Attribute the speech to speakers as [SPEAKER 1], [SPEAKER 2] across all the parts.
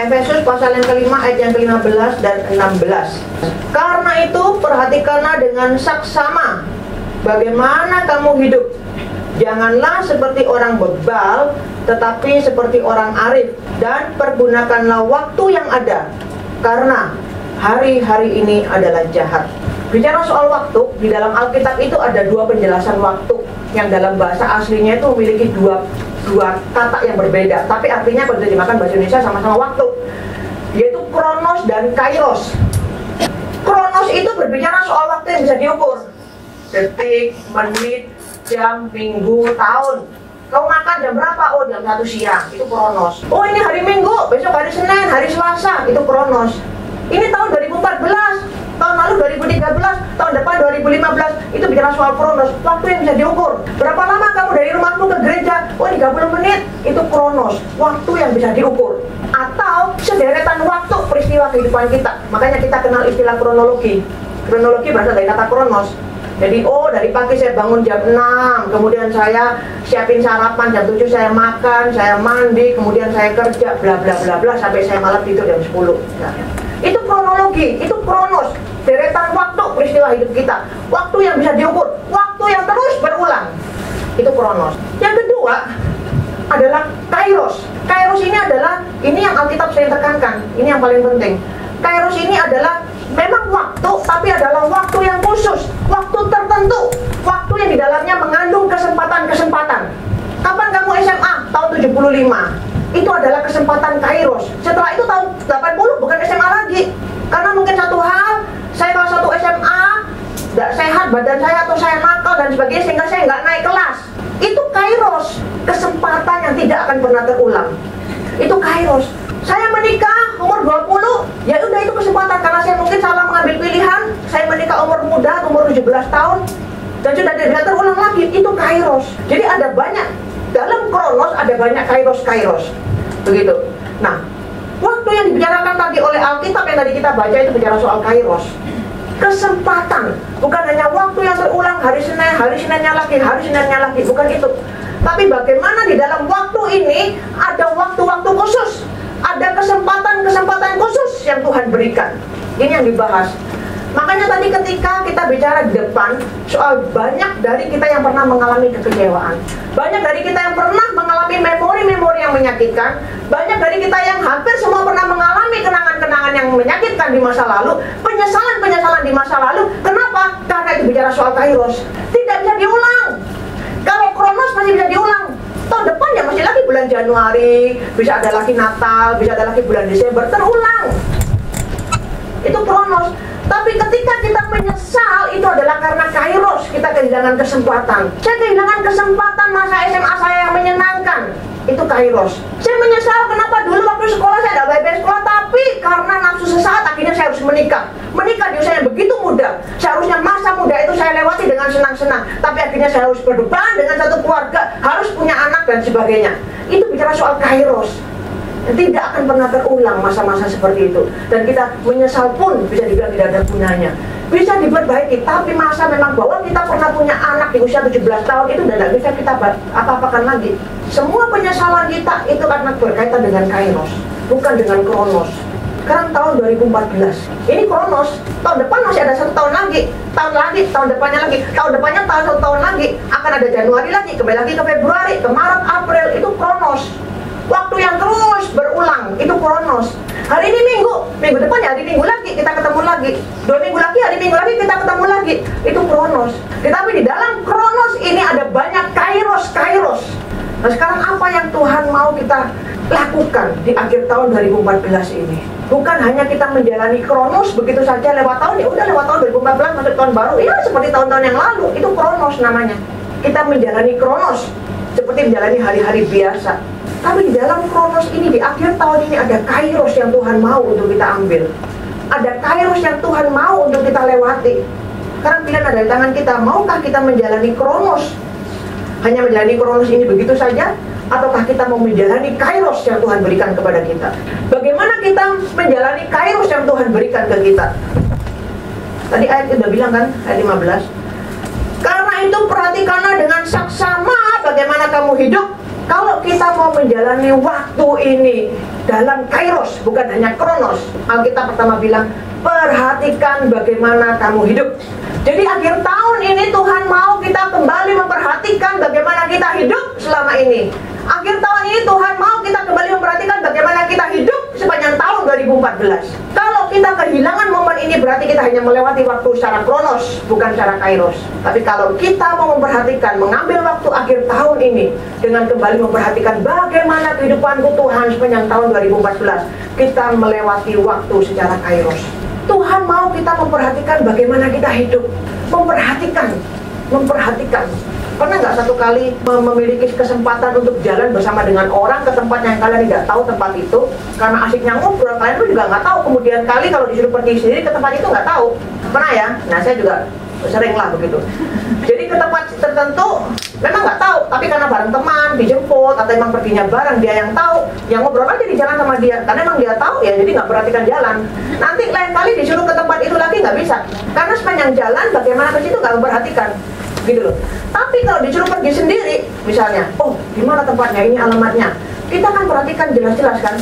[SPEAKER 1] Efesus pasal yang kelima ayat yang ke-15 dan 16. Karena itu perhatikanlah dengan saksama bagaimana kamu hidup. Janganlah seperti orang bebal, tetapi seperti orang arif. Dan pergunakanlah waktu yang ada, karena hari-hari ini adalah jahat. Bicara soal waktu, di dalam Alkitab itu ada dua penjelasan waktu yang dalam bahasa aslinya itu memiliki dua kata yang berbeda, tapi artinya kalau diterjemahkan bahasa Indonesia sama-sama waktu, yaitu kronos dan kairos. Kronos itu berbicara soal waktu yang bisa diukur, detik, menit, jam, minggu, tahun. Kau makan jam berapa? Oh, jam 1 siang, itu kronos. Oh, ini hari Minggu, besok hari Senin, hari Selasa, itu kronos. Ini tahun 2014, tahun lalu 2013, tahun depan 2015, itu bicara soal kronos, waktu yang bisa diukur. Berapa lama kamu dari rumahmu ke gereja? Oh, 30 menit, itu kronos, waktu yang bisa diukur. Atau sederetan waktu peristiwa kehidupan kita. Makanya kita kenal istilah kronologi. Kronologi berasal dari kata kronos. Jadi, oh, dari pagi saya bangun jam 6, kemudian saya siapin sarapan, jam 7 saya makan, saya mandi, kemudian saya kerja, bla bla bla bla, sampai saya malam tidur jam 10. Nah, itu kronologi, itu kronos, deretan waktu peristiwa hidup kita. Waktu yang bisa diukur, waktu yang terus berulang. Itu kronos. Yang kedua adalah kairos. Kairos ini adalah, ini yang Alkitab sering tekankan, ini yang paling penting. Kairos ini adalah memang waktu, tapi adalah waktu yang khusus, waktu tertentu, waktu yang di dalamnya mengandung kesempatan-kesempatan. Kapan kamu SMA? Tahun 75. Itu adalah kesempatan kairos. Setelah itu tahun 80 bukan SMA lagi. Karena mungkin satu hal, saya kelas 1 SMA, tidak sehat badan saya atau saya nakal dan sebagainya, sehingga saya nggak naik kelas. Itu kairos, kesempatan yang tidak akan pernah terulang. Itu kairos. Saya menikah umur 20, ya udah itu kesempatan karena saya mungkin salah mengambil pilihan. Saya menikah umur muda, umur 17 tahun, dan sudah tidak terulang lagi. Itu kairos. Jadi ada banyak, dalam kronos ada banyak kairos-kairos. Begitu. Nah, waktu yang dibicarakan tadi oleh Alkitab yang tadi kita baca itu bicara soal kairos. Kesempatan, bukan hanya waktu yang terulang hari Senin, hari Seninnya lagi, bukan itu. Tapi bagaimana di dalam waktu ini ada waktu-waktu khusus, ada kesempatan-kesempatan khusus yang Tuhan berikan. Ini yang dibahas. Makanya tadi ketika kita bicara di depan soal banyak dari kita yang pernah mengalami kekecewaan, banyak dari kita yang pernah mengalami memori-memori yang menyakitkan, banyak dari kita yang hampir semua pernah mengalami kenangan-kenangan yang menyakitkan di masa lalu, penyesalan-penyesalan di masa lalu. Kenapa? Karena itu bicara soal kairos. Tidak bisa diulang. Kalau kronos masih bisa diulang. Tahun depan ya masih lagi bulan Januari, bisa ada lagi Natal, bisa ada lagi bulan Desember, terulang. Itu kronos. Tapi ketika kita menyesal, itu adalah karena kairos, kita kehilangan kesempatan. Saya kehilangan kesempatan masa SMA saya yang menyenangkan. Itu kairos. Saya menyesal kenapa dulu waktu sekolah saya tidak baik-baik sekolah, tapi karena nafsu sesaat akhirnya saya harus menikah. Menikah di usia yang begitu muda. Seharusnya masa muda itu saya lewati dengan senang-senang, tapi akhirnya saya harus berbeban dengan satu keluarga, harus punya anak dan sebagainya. Itu bicara soal kairos. Tidak akan pernah terulang masa-masa seperti itu. Dan kita menyesal pun bisa dibilang tidak ada gunanya. Bisa diperbaiki, tapi masa memang bahwa kita pernah punya anak di usia 17 tahun itu tidak bisa kita apa-apakan lagi. Semua penyesalan kita itu karena berkaitan dengan kairos, bukan dengan kronos. Sekarang tahun 2014, ini kronos. Tahun depan masih ada 1 tahun lagi, tahun depannya lagi, tahun depannya 1 tahun lagi, akan ada Januari lagi, kembali lagi ke Februari, ke Maret, April, itu kronos. Waktu yang terus berulang, itu kronos. Hari ini minggu depan ya hari Minggu lagi, kita ketemu lagi. 2 minggu lagi, hari Minggu lagi, kita ketemu lagi. Itu kronos. Tetapi di dalam kronos ini ada banyak kairos. Nah sekarang apa yang Tuhan mau kita lakukan di akhir tahun 2014 ini? Bukan hanya kita menjalani kronos begitu saja lewat tahun, ya udah lewat tahun 2014 masuk tahun baru, ya seperti tahun-tahun yang lalu. Itu kronos namanya. Kita menjalani kronos seperti menjalani hari-hari biasa. Tapi di dalam kronos ini, di akhir tahun ini ada kairos yang Tuhan mau untuk kita ambil. Ada kairos yang Tuhan mau untuk kita lewati. Sekarang pilihan ada di tangan kita. Maukah kita menjalani kronos? Hanya menjalani kronos ini begitu saja? Ataukah kita mau menjalani kairos yang Tuhan berikan kepada kita? Bagaimana kita menjalani kairos yang Tuhan berikan ke kita? Tadi ayat udah bilang kan, ayat 15. Karena itu perhatikanlah dengan saksama bagaimana kamu hidup. Kalau kita mau menjalani waktu ini dalam kairos, bukan hanya kronos, Alkitab pertama bilang, perhatikan bagaimana kamu hidup. Jadi akhir tahun ini Tuhan mau kita kembali memperhatikan bagaimana kita hidup selama ini. Akhir tahun ini Tuhan mau kita kembali memperhatikan bagaimana kita hidup sepanjang tahun 2014. Kalau kita kehilangan momen ini berarti kita hanya melewati waktu secara kronos, bukan secara kairos. Tapi kalau kita mau memperhatikan, mengambil waktu akhir tahun ini dengan kembali memperhatikan bagaimana kehidupanku Tuhan sepanjang tahun 2014, kita melewati waktu secara kairos. Tuhan mau kita memperhatikan bagaimana kita hidup. Memperhatikan. Pernah nggak satu kali memiliki kesempatan untuk jalan bersama dengan orang ke tempat yang kalian tidak tahu tempat itu, karena asiknya ngobrol, kalian tuh juga nggak tahu. Kemudian kali kalau disuruh pergi sendiri ke tempat itu nggak tahu. Pernah ya? Nah, saya juga sering lah begitu. Jadi ke tempat tertentu memang nggak tahu, tapi karena bareng teman, dijemput, atau emang perginya bareng, dia yang tahu, yang ngobrol aja di jalan sama dia, karena emang dia tahu ya, jadi nggak perhatikan jalan. Nanti lain kali disuruh ke tempat itu lagi nggak bisa, karena sepanjang jalan bagaimana ke situ nggak memperhatikan, gitu loh. Tapi kalau disuruh pergi sendiri, misalnya, oh di mana tempatnya, ini alamatnya, kita kan perhatikan jelas-jelas kan.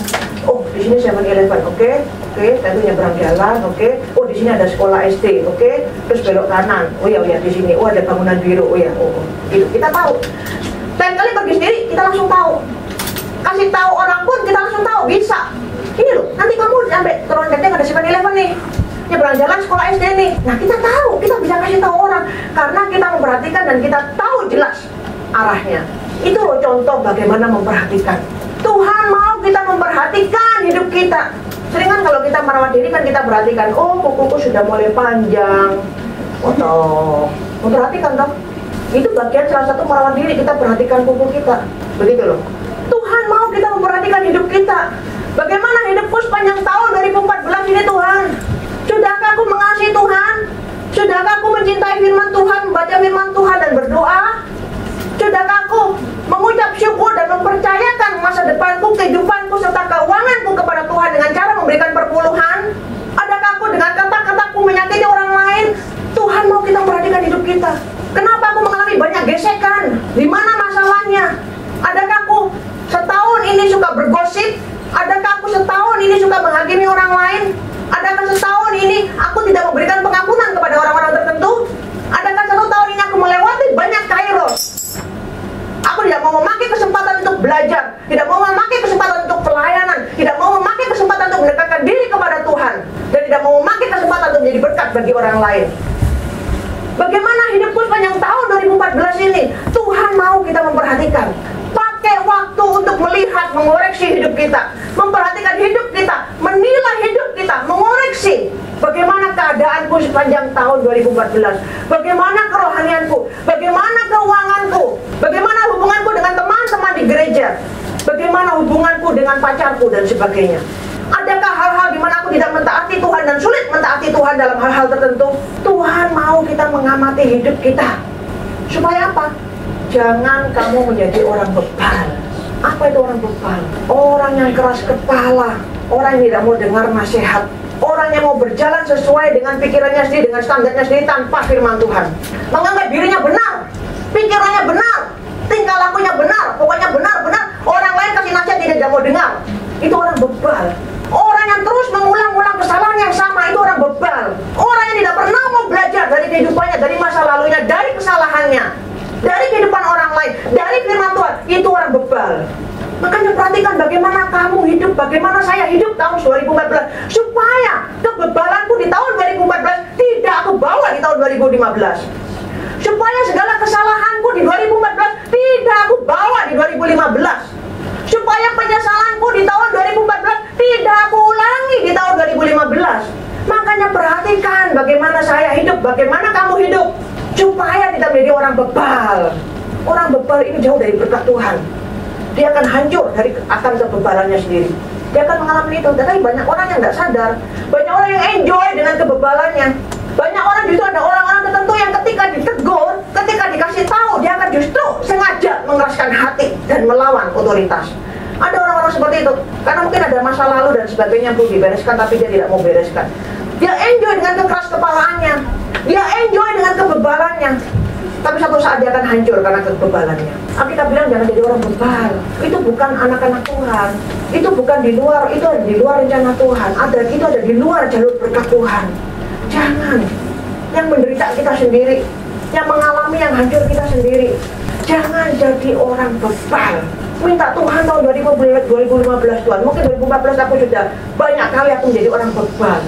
[SPEAKER 1] Oh di sini 7-Eleven, oke, tentu nyebrang jalan, oke. Oh di sini ada sekolah SD, oke. Terus belok kanan, oh ya di sini, oh ada bangunan biru, oh ya, gitu. Kita tahu. Lain kali pergi sendiri, kita langsung tahu. Kasih tahu orang pun kita langsung tahu, bisa. Ini loh, nanti kamu sampai turun genteng ada 7-Eleven nih, nyebrang jalan sekolah SD nih. Nah kita tahu, kita bisa kasih tahu orang karena kita memperhatikan dan kita tahu jelas arahnya. Itu loh contoh bagaimana memperhatikan. Tuhan mau kita memperhatikan hidup kita. Sering kan kalau kita merawat diri kan kita perhatikan, oh kukuku sudah mulai panjang, memperhatikan dong. Itu bagian salah satu merawat diri, kita perhatikan kuku kita, begitu loh. Tuhan mau kita memperhatikan hidup kita. Bagaimana hidupku sepanjang tahun 2014 ini Tuhan? Sudahkah aku mengasihi Tuhan? Sudahkah aku mencintai firman Tuhan, membaca firman Tuhan dan berdoa? Sudahkah aku mengucap syukur dan mempercayakan masa depanku, kehidupanku, serta keuanganku kepada Tuhan dengan cara memberikan perpuluhan? Adakah aku dengan kata-kataku menyakiti orang lain? Tuhan mau kita memperhatikan hidup kita. Kenapa aku mengalami banyak gesekan? Di mana masalahnya? Adakah aku setahun ini suka bergosip? Adakah aku setahun ini suka menghakimi orang lain? Adakah setahun ini aku tidak memberikan pengampunan kepada orang-orang tertentu? Adakah satu tahun ini aku melewati banyak kairos? Aku tidak mau memakai kesempatan untuk belajar, tidak mau memakai kesempatan untuk pelayanan, tidak mau memakai kesempatan untuk mendekatkan diri kepada Tuhan, dan tidak mau memakai kesempatan untuk menjadi berkat bagi orang lain. Bagaimana hidupku sepanjang tahun 2014 ini? Tuhan mau kita memperhatikan. Pakai waktu untuk melihat, mengoreksi hidup kita, memperhatikan hidup kita, menilai hidup kita, mengoreksi bagaimana keadaanku sepanjang tahun 2014, bagaimana kerohanianku, bagaimana keuanganku, bagaimana hubunganku dengan teman-teman di gereja, bagaimana hubunganku dengan pacarku dan sebagainya. Adakah hal-hal di mana aku tidak mentaati Tuhan dan sulit mentaati Tuhan dalam hal-hal tertentu? Tuhan mau kita mengamati hidup kita. Supaya apa? Jangan kamu menjadi orang bebal. Apa itu orang bebal? Orang yang keras kepala, orang yang tidak mau dengar nasihat, orang yang mau berjalan sesuai dengan pikirannya sendiri, dengan standarnya sendiri tanpa firman Tuhan. Menganggap dirinya benar, pikirannya benar, tingkah lakunya benar, pokoknya benar-benar. Orang lain kasih nasihat tidak mau dengar. Itu orang bebal. Orang yang terus mengulang-ulang kesalahan yang sama, itu orang bebal. Orang yang tidak pernah mau belajar dari kehidupannya, dari masa lalunya, dari kesalahannya, dari kehidupan orang lain, dari firman Tuhan, itu orang bebal. Makanya perhatikan bagaimana kamu hidup, bagaimana saya hidup tahun 2014, supaya kebebalanku di tahun 2014 tidak aku bawa di tahun 2015. Supaya segala kesalahanku di 2014 tidak aku bawa di 2015. Supaya penyesalanku di tahun 2014 tidak aku ulangi di tahun 2015. Makanya perhatikan bagaimana saya hidup, bagaimana kamu hidup, supaya tidak menjadi orang bebal. Orang bebal ini jauh dari berkat Tuhan. Dia akan hancur akan kebebalannya sendiri. Dia akan mengalami itu. Tapi banyak orang yang tidak sadar. Banyak orang yang enjoy dengan kebebalannya. Banyak orang justru ada orang-orang tertentu yang ketika ditegur, ketika dikasih tahu, dia akan justru sengaja mengeraskan hati dan melawan otoritas. Ada orang-orang seperti itu, karena mungkin ada masa lalu dan sebagainya perlu dibereskan, tapi dia tidak mau bereskan. Dia enjoy dengan kekeras kepalaannya, dia enjoy dengan kebebalannya. Tapi satu saat dia akan hancur karena kebebalannya. Kita bilang jangan jadi orang bebal. Itu bukan anak-anak Tuhan. Itu bukan di luar, itu ada di luar rencana Tuhan. Itu ada di luar jalur berkat Tuhan. Jangan. Yang menderita kita sendiri, yang mengalami yang hancur kita sendiri. Jangan jadi orang bebal. Minta Tuhan tahun 2015 Tuhan. Mungkin 2014 aku sudah banyak kali aku menjadi orang bebal.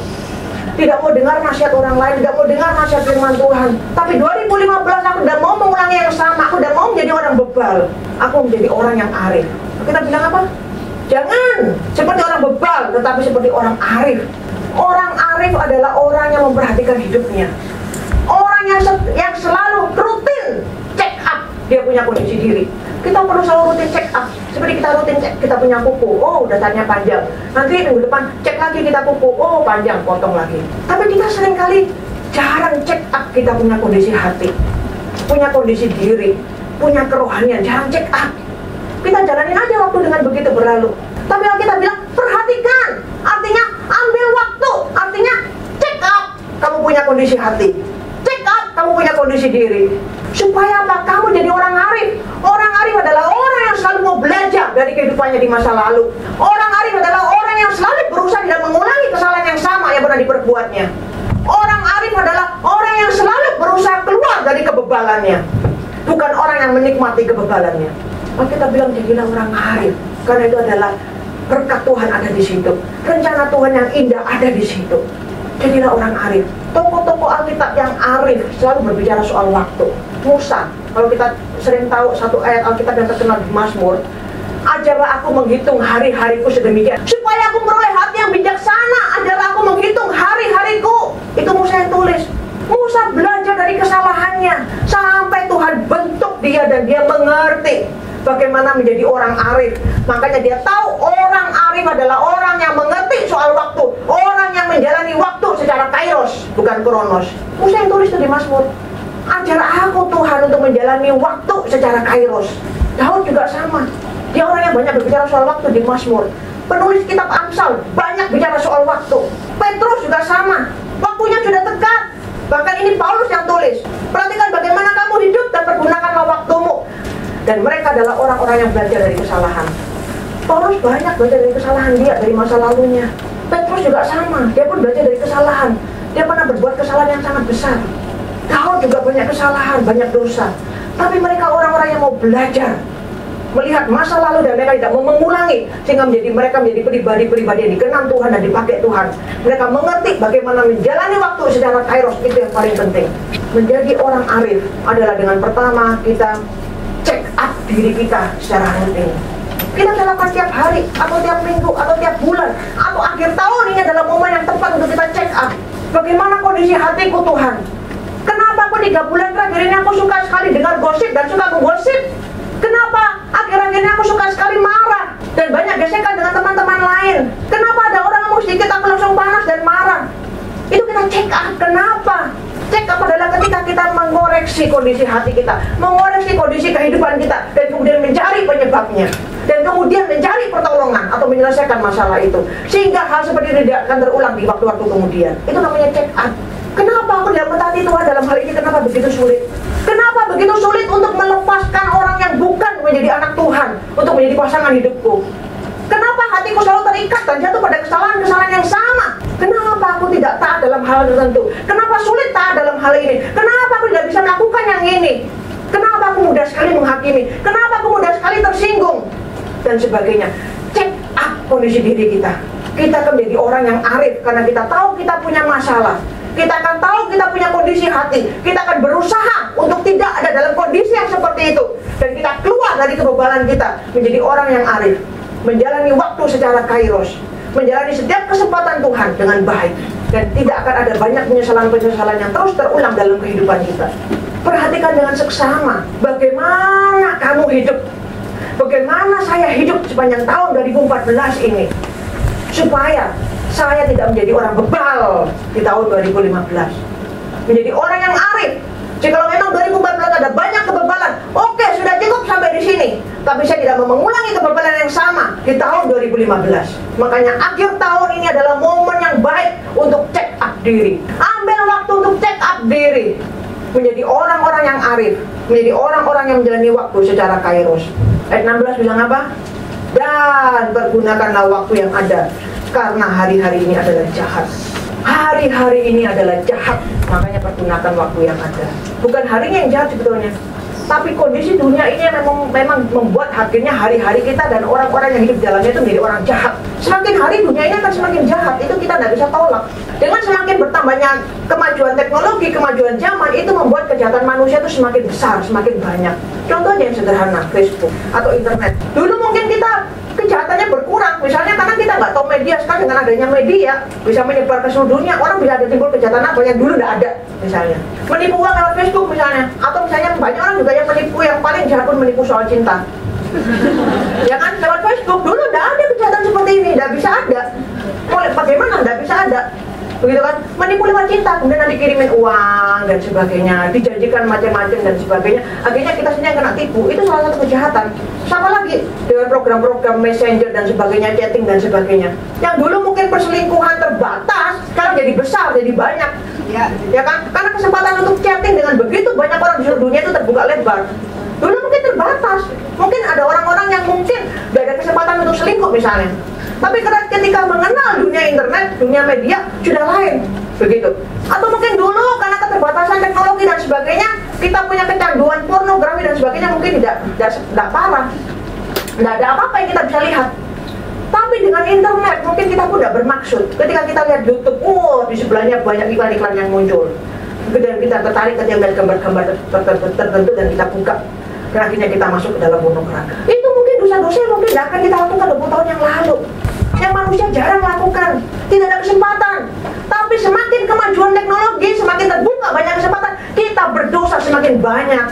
[SPEAKER 1] Tidak mau dengar nasihat orang lain, tidak mau dengar nasihat firman Tuhan. Tapi 2015 aku tidak mau mengulangi yang sama. Aku tidak mau menjadi orang bebal. Aku menjadi orang yang arif. Kita bilang apa? Jangan seperti orang bebal, tetapi seperti orang arif. Orang arif adalah orang yang memperhatikan hidupnya. Orang yang selalu rutin check up dia punya kondisi diri. Kita perlu selalu rutin check up. Seperti kita rutin cek, kita punya kuku, oh datanya panjang. Nanti minggu depan cek lagi kita kuku, oh panjang, potong lagi. Tapi kita seringkali jarang check up kita punya kondisi hati, punya kondisi diri, punya kerohanian, jarang check up. Kita jalanin aja waktu dengan begitu berlalu. Tapi kalau kita bilang perhatikan, artinya ambil waktu, artinya check up kamu punya kondisi hati, check up kamu punya kondisi diri. Supaya apa? Kamu jadi orang arif. Orang arif adalah orang yang selalu mau belajar dari kehidupannya di masa lalu. Orang arif adalah orang yang selalu berusaha tidak mengulangi kesalahan yang sama yang pernah diperbuatnya. Orang arif adalah orang yang selalu berusaha keluar dari kebebalannya, bukan orang yang menikmati kebebalannya. Maka kita bilang jadilah orang arif, karena itu adalah berkat Tuhan ada di situ. Rencana Tuhan yang indah ada di situ. Jadilah orang arif. Tokoh-tokoh Alkitab yang arif selalu berbicara soal waktu. Musa, kalau kita sering tahu satu ayat Alkitab yang terkenal di Mazmur, ajarlah aku menghitung hari-hariku sedemikian supaya aku meroleh hati yang bijaksana. Ajarlah aku menghitung hari-hariku. Itu Musa yang tulis. Musa belajar dari kesalahannya sampai Tuhan bentuk dia dan dia mengerti bagaimana menjadi orang arif. Makanya dia tahu orang arif adalah orang yang mengerti soal waktu, orang yang menjalani waktu secara kairos, bukan kronos. Musa yang tulis itu di Mazmur. Ajar aku Tuhan untuk menjalani waktu secara kairos. Daud juga sama. Dia orang yang banyak berbicara soal waktu di Mazmur. Penulis kitab Amsal banyak bicara soal waktu. Petrus juga sama. Waktunya sudah dekat. Bahkan ini Paulus yang tulis. Perhatikan bagaimana kamu hidup dan pergunakanlah waktumu. Dan mereka adalah orang-orang yang belajar dari kesalahan. Paulus banyak belajar dari kesalahan dia, dari masa lalunya. Petrus juga sama. Dia pun belajar dari kesalahan. Dia pernah berbuat kesalahan yang sangat besar. Daud juga banyak kesalahan, banyak dosa. Tapi mereka orang-orang yang mau belajar, melihat masa lalu dan mereka tidak mau mengulangi, sehingga mereka menjadi pribadi-pribadi yang dikenal Tuhan dan dipakai Tuhan. Mereka mengerti bagaimana menjalani waktu secara kairos. Itu yang paling penting. Menjadi orang arif adalah dengan pertama kita check up diri kita secara rutin. Kita bisa lakukan tiap hari, atau tiap minggu, atau tiap bulan, atau akhir tahun. Ini adalah momen yang tepat untuk kita check up. Bagaimana kondisi hatiku Tuhan? Kenapa aku 3 bulan terakhir ini aku suka sekali dengar gosip dan suka menggosip? Kenapa akhir-akhir ini aku suka sekali marah dan banyak gesekan dengan teman-teman lain? Kenapa ada orang ngomong sedikit aku langsung panas dan marah? Itu kita check up. Kenapa? Check up adalah ketika kita mengoreksi kondisi hati kita, mengoreksi kondisi kehidupan kita, dan kemudian mencari penyebabnya, dan kemudian mencari pertolongan atau menyelesaikan masalah itu, sehingga hal seperti ini tidak akan terulang di waktu-waktu kemudian. Itu namanya check up. Kenapa aku tidak mentaati Tuhan dalam hal ini? Kenapa begitu sulit? Kenapa begitu sulit untuk melepaskan orang yang bukan menjadi anak Tuhan untuk menjadi pasangan hidupku? Kenapa hatiku selalu terikat dan jatuh pada kesalahan-kesalahan yang sama? Kenapa aku tidak taat dalam hal tertentu? Kenapa sulit taat dalam hal ini? Kenapa aku tidak bisa melakukan yang ini? Kenapa aku mudah sekali menghakimi? Kenapa aku mudah sekali tersinggung? Dan sebagainya. Cek up kondisi diri kita. Kita akan menjadi orang yang arif karena kita tahu kita punya masalah. Kita akan tahu kita punya kondisi hati. Kita akan berusaha untuk tidak ada dalam kondisi yang seperti itu. Dan kita keluar dari kebebalan kita menjadi orang yang arif, menjalani waktu secara kairos, menjalani setiap kesempatan Tuhan dengan baik, dan tidak akan ada banyak penyesalan-penyesalan yang terus terulang dalam kehidupan kita. Perhatikan dengan seksama bagaimana kamu hidup, bagaimana saya hidup sepanjang tahun 2014 ini, supaya saya tidak menjadi orang bebal di tahun 2015, menjadi orang yang arif. Jika memang 2014 ada banyak kebebalan, oke, sudah cukup sampai di sini. Tapi saya tidak mau mengulangi kebebalan yang sama di tahun 2015. Makanya akhir tahun ini adalah momen yang baik untuk check up diri. Ambil waktu untuk check up diri. menjadi orang-orang yang arif, menjadi orang-orang yang menjalani waktu secara kairos. Ayat 16 bilang apa? Dan pergunakanlah waktu yang ada, karena hari-hari ini adalah jahat. Hari-hari ini adalah jahat, makanya pergunakan waktu yang ada. Bukan harinya yang jahat sebetulnya, tapi kondisi dunia ini memang membuat akhirnya hari-hari kita dan orang-orang yang hidup di dalamnya itu menjadi orang jahat. Semakin hari dunia ini akan semakin jahat, itu kita tidak bisa tolak. Dengan semakin bertambahnya kemajuan teknologi, kemajuan zaman, itu membuat kejahatan manusia itu semakin besar, semakin banyak. Contohnya yang sederhana, Facebook atau internet. Dulu mungkin kita kejahatannya berkurang, misalnya karena kita nggak tahu media. Sekarang dengan adanya media bisa menyebar ke seluruh dunia, orang bisa ada timbul kejahatan apa yang dulu nggak ada. Misalnya menipu uang lewat Facebook misalnya, atau misalnya banyak orang juga yang menipu, yang paling jahat pun menipu soal cinta. Ya kan, lewat Facebook. Dulu nggak ada kejahatan seperti ini, nggak bisa ada. Bagaimana nggak bisa ada? Begitu kan, menipu lewat cinta, kemudian nanti kirimin uang dan sebagainya, dijanjikan macam-macam dan sebagainya, akhirnya kita sendiri yang kena tipu. Itu salah satu kejahatan. Sama lagi dengan program-program messenger dan sebagainya, chatting dan sebagainya, yang dulu mungkin perselingkuhan terbatas, sekarang jadi besar, jadi banyak. Ya kan, karena kesempatan untuk chatting dengan begitu banyak orang di seluruh dunia itu terbuka lebar. Dulu mungkin terbatas, mungkin ada orang-orang yang mungkin gak ada kesempatan untuk selingkuh misalnya, tapi ketika mengenal dunia internet, dunia media, sudah lain, begitu. Atau mungkin dulu karena keterbatasan teknologi dan sebagainya, kita punya kecanduan pornografi dan sebagainya, mungkin tidak parah, tidak ada apa-apa yang kita bisa lihat. Tapi dengan internet, mungkin kita pun tidak bermaksud. Ketika kita lihat YouTube, di sebelahnya banyak iklan-iklan yang muncul, kemudian kita tertarik ketika melihat gambar-gambar tertentu dan kita buka, dan akhirnya kita masuk ke dalam pornografi. Itu mungkin dosa-dosa yang mungkin tidak akan kita lakukan 20 tahun yang lalu, yang manusia jarang lakukan, tidak ada kesempatan. Tapi semakin kemajuan teknologi, semakin terbuka banyak kesempatan, kita berdosa semakin banyak.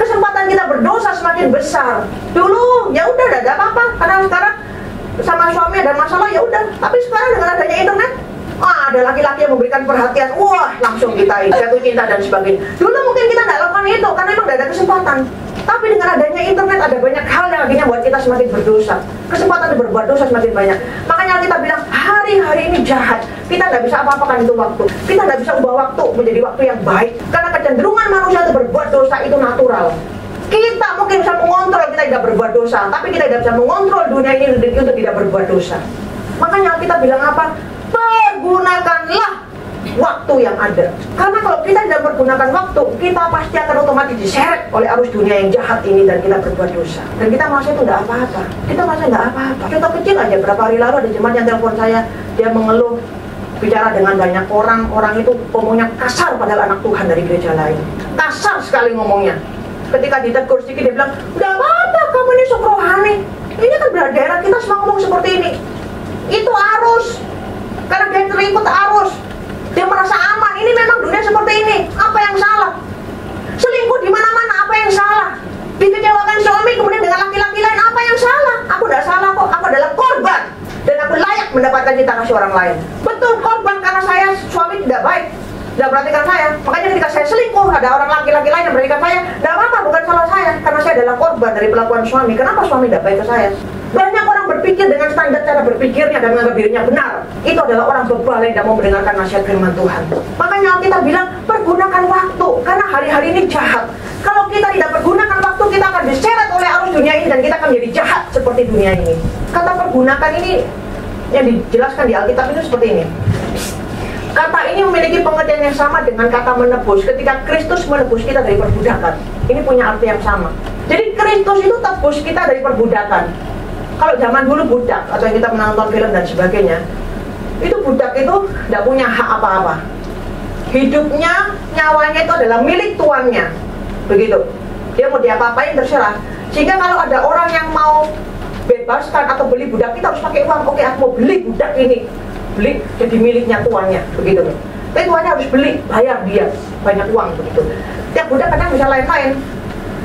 [SPEAKER 1] Kesempatan kita berdosa semakin besar. Dulu ya udah tidak ada apa-apa, karena sekarang sama suami ada masalah ya udah. Tapi sekarang dengan adanya internet, ada laki-laki yang memberikan perhatian, langsung kita jatuh cinta dan sebagainya. Dulu mungkin kita tidak lakukan itu karena memang tidak ada kesempatan. Tapi dengan adanya internet ada banyak hal yang akhirnya buat kita semakin berdosa. Kesempatan berbuat dosa semakin banyak. Makanya kita bilang hari-hari ini jahat. Kita tidak bisa apa-apakan itu waktu. Kita tidak bisa ubah waktu menjadi waktu yang baik. Karena kecenderungan manusia untuk berbuat dosa itu natural. Kita mungkin bisa mengontrol kita tidak berbuat dosa, tapi kita tidak bisa mengontrol dunia ini untuk tidak berbuat dosa. Makanya kita bilang apa? Pergunakanlah waktu yang ada. Karena kalau kita tidak pergunakan waktu, kita pasti akan otomatis diseret oleh arus dunia yang jahat ini dan kita berbuat dosa. Dan kita merasa itu tidak apa-apa. Kita merasa tidak apa-apa. Contoh kecil aja, berapa hari lalu ada jemaat yang telepon saya, dia mengeluh, bicara dengan banyak orang itu ngomongnya kasar padahal anak Tuhan dari gereja lain. Kasar sekali ngomongnya. Ketika ditegur sedikit dia bilang, "Udah apa-apa, kamu ini sok rohani. Ini kan daerah kita semua ngomong seperti ini." Itu arus. Karena dia terikut arus. Dia merasa aman. Ini memang dunia seperti ini. Apa yang salah? Selingkuh di mana-mana, apa yang salah? Dikecewakan suami kemudian dengan laki-laki lain, apa yang salah? Aku tidak salah kok. Aku adalah korban dan aku layak mendapatkan cinta kasih orang lain. Betul, korban karena saya suami tidak baik, tidak perhatikan saya. Makanya ketika saya selingkuh, ada orang laki-laki lain yang perhatikan saya, tidak apa-apa, bukan salah saya, karena saya adalah korban dari perlakuan suami. Kenapa suami tidak baik ke saya? Banyak orang berpikir dengan standar cara berpikirnya dan menganggap dirinya benar. Itu adalah orang bebal yang tidak mau mendengarkan nasihat firman Tuhan. Makanya kita bilang, pergunakan waktu, karena hari-hari ini jahat. Kalau kita tidak pergunakan waktu, kita akan diseret oleh arus dunia ini dan kita akan menjadi jahat seperti dunia ini. Kata pergunakan ini yang dijelaskan di Alkitab itu seperti ini. Kata ini memiliki pengertian yang sama dengan kata menebus. Ketika Kristus menebus kita dari perbudakan, ini punya arti yang sama. Jadi Kristus itu tebus kita dari perbudakan. Kalau zaman dulu budak, atau yang kita menonton film dan sebagainya, itu budak itu tidak punya hak apa-apa. Hidupnya, nyawanya itu adalah milik tuannya. Begitu. Dia mau diapa-apain terserah. Sehingga kalau ada orang yang mau bebaskan atau beli budak, kita harus pakai uang. Oke, aku mau beli budak ini. Beli jadi miliknya tuannya, begitu. Tapi tuannya harus beli, bayar dia banyak uang, begitu. Tiap budak kadang bisa lain-lain,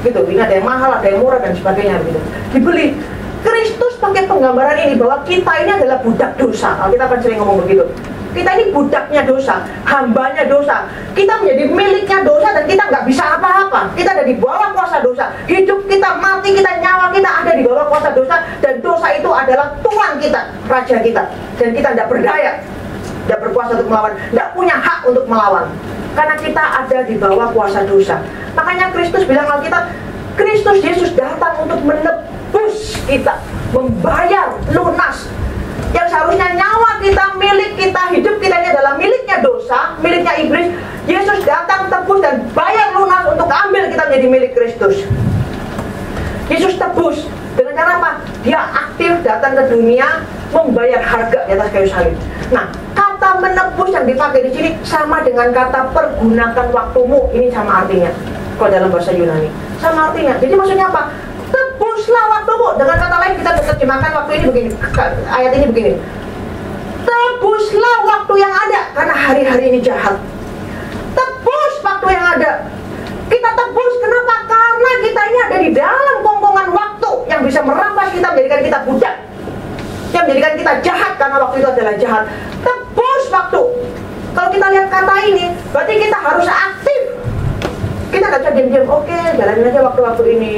[SPEAKER 1] gitu. Ini ada yang mahal, ada yang murah dan sebagainya, begitu. Dibeli. Kristus pakai penggambaran ini bahwa kita ini adalah budak dosa. Kalau kita akan sering ngomong begitu. Kita ini budaknya dosa, hambanya dosa. Kita menjadi miliknya dosa dan kita nggak bisa apa-apa. Kita ada di bawah kuasa dosa. Hidup kita, mati kita, nyawa kita ada di bawah kuasa dosa. Dan dosa itu adalah tuan kita, raja kita. Dan kita tidak berdaya. tidak berkuasa untuk melawan, tidak punya hak untuk melawan. Karena kita ada di bawah kuasa dosa. Makanya Kristus bilang Alkitab, Kristus Yesus datang untuk menebus kita, membayar lunas. Yang seharusnya nyawa kita, milik kita, hidup kita ini adalah miliknya dosa, miliknya iblis. Yesus datang tebus dan bayar lunas untuk ambil kita menjadi milik Kristus. Yesus tebus dengan cara apa? Dia aktif datang ke dunia, membayar harga di atas kayu salib. Nah, kata menebus yang dipakai di sini sama dengan kata pergunakan waktumu. Ini sama artinya. Kalau dalam bahasa Yunani, sama artinya. Jadi maksudnya apa? Tebuslah waktumu. Dengan kata lain kita terjemahkan waktu ini begini. Ayat ini begini. Tebuslah waktu yang ada karena hari-hari ini jahat. Tebus waktu yang ada. Kita tebus, kenapa? Karena kita ini ada di dalam kongkongan waktu yang bisa merampas kita, menjadikan kita budak, yang menjadikan kita jahat karena waktu itu adalah jahat. Tebus waktu. Kalau kita lihat kata ini, berarti kita harus aktif. Kita nggak bisa diam-diam, oke, jalanin aja waktu-waktu ini.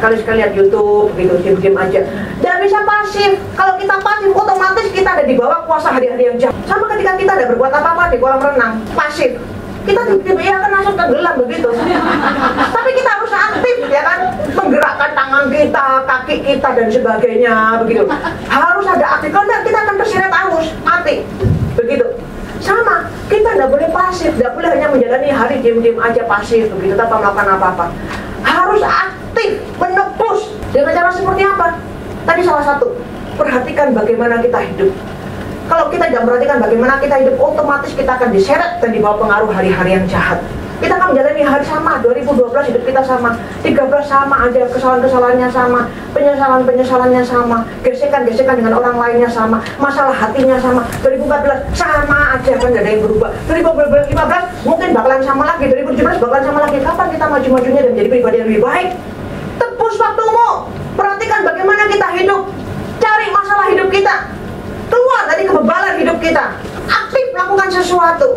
[SPEAKER 1] Sekali-sekali lihat YouTube, gitu, diam-diam aja. Tidak bisa pasif. Kalau kita pasif, otomatis kita ada di bawah kuasa hari-hari yang jahat. Sama ketika kita tidak berbuat apa-apa di kolam renang, pasif. Kita tiba-tiba ya kan langsung tenggelam begitu. Tapi kita harus aktif, ya kan, menggerakkan tangan kita, kaki kita dan sebagainya begitu. Harus ada aktif. Kalau tidak kita akan terseret arus, mati. Begitu. Sama, kita tidak boleh pasif, tidak boleh hanya menjalani hari diam-diam aja pasif begitu tanpa melakukan apa-apa. Harus aktif, menebus. Dengan cara seperti apa? Tadi salah satu, perhatikan bagaimana kita hidup. Kalau kita tidak perhatikan bagaimana kita hidup, otomatis kita akan diseret dan dibawa pengaruh hari-hari yang jahat. Kita akan menjalani hari sama, 2012 hidup kita sama, 13 sama aja, kesalahan-kesalahannya sama, penyesalan-penyesalannya sama, gesekan-gesekan dengan orang lainnya sama, masalah hatinya sama, 2014 sama aja kan, gak ada yang berubah. 2015 mungkin bakalan sama lagi, 2017 bakalan sama lagi. Kapan kita maju-majunya dan menjadi pribadi yang lebih baik? Tebus waktumu, perhatikan bagaimana kita hidup, cari masalah hidup kita, keluar dari kebebalan hidup kita, aktif melakukan sesuatu.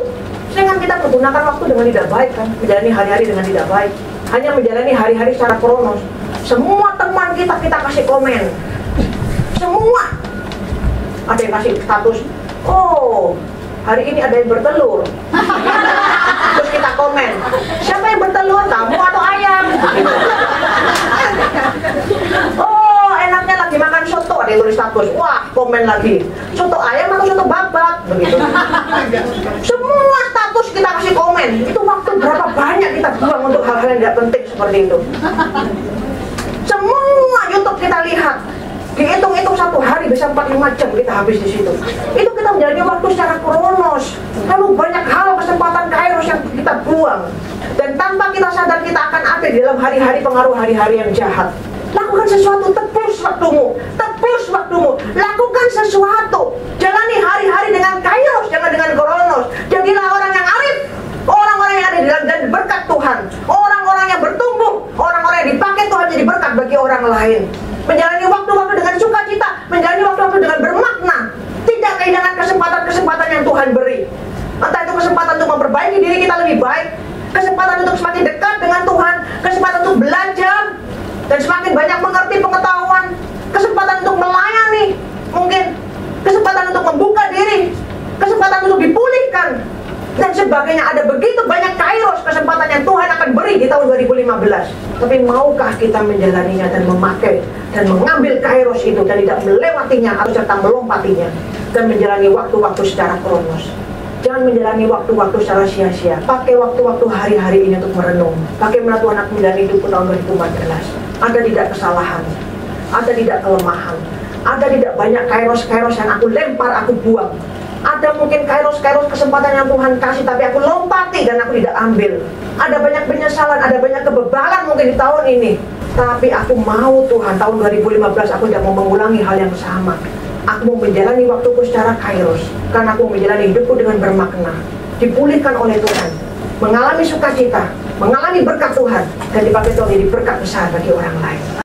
[SPEAKER 1] Sehingga kita menggunakan waktu dengan tidak baik kan, menjalani hari-hari dengan tidak baik, hanya menjalani hari-hari secara kronos. Semua teman kita kasih komen, semua. Ada yang kasih status, oh hari ini ada yang bertelur. Terus kita komen, siapa yang bertelur, kamu atau ayam? Oh enaknya lagi makan soto, ada yang tulis status, wah komen lagi, soto ayam atau soto babat, begitu. Semua status kita kasih komen, itu waktu berapa banyak kita buang untuk hal-hal yang tidak penting seperti itu. Semua YouTube kita lihat, dihitung-hitung satu hari bisa 4-5 jam kita habis di situ. Itu kita menjalani waktu secara kronos. Lalu banyak hal kesempatan kairos yang kita buang. Dan tanpa kita sadar kita akan ada di dalam hari-hari pengaruh hari-hari yang jahat. Lakukan sesuatu, tebus waktumu, tebus waktumu, lakukan sesuatu. Jalani hari-hari dengan kairos, jangan dengan kronos. Jadilah orang yang arif, orang-orang yang ada di dalam dan berkat Tuhan, orang-orang yang bertumbuh, orang-orang yang dipakai Tuhan jadi berkat bagi orang lain. Menjalani waktu-waktu dengan sukacita, menjalani waktu-waktu dengan bermakna, tidak kehilangan kesempatan-kesempatan yang Tuhan beri. Entah itu kesempatan untuk memperbaiki diri kita lebih baik, kesempatan untuk semakin dekat dengan Tuhan, kesempatan untuk belajar dan semakin banyak mengerti pengetahuan, kesempatan untuk melayani, mungkin kesempatan untuk membuka diri, kesempatan untuk dipulihkan dan sebagainya. Ada begitu banyak kairos kesempatan yang Tuhan akan beri di tahun 2015. Tapi maukah kita menjalaninya dan memakai dan mengambil kairos itu dan tidak melewatinya atau serta melompatinya dan menjalani waktu-waktu secara kronos. Jangan menjalani waktu-waktu secara sia-sia. Pakai waktu-waktu hari-hari ini untuk merenung. Bagaimana Tuhan aku menjalani hidupku tahun 2014. Ada tidak kesalahan, ada tidak kelemahan, ada tidak banyak kairos-kairos yang aku lempar, aku buang. Ada mungkin kairos-kairos kesempatan yang Tuhan kasih tapi aku lompati dan aku tidak ambil. Ada banyak penyesalan, ada banyak kebebalan mungkin di tahun ini. Tapi aku mau Tuhan, tahun 2015 aku tidak mau mengulangi hal yang sama. Aku mau menjalani waktuku secara kairos, karena aku menjalani hidupku dengan bermakna, dipulihkan oleh Tuhan, mengalami sukacita, mengalami berkat Tuhan, dan dipakai Tuhan jadi berkat besar bagi orang lain.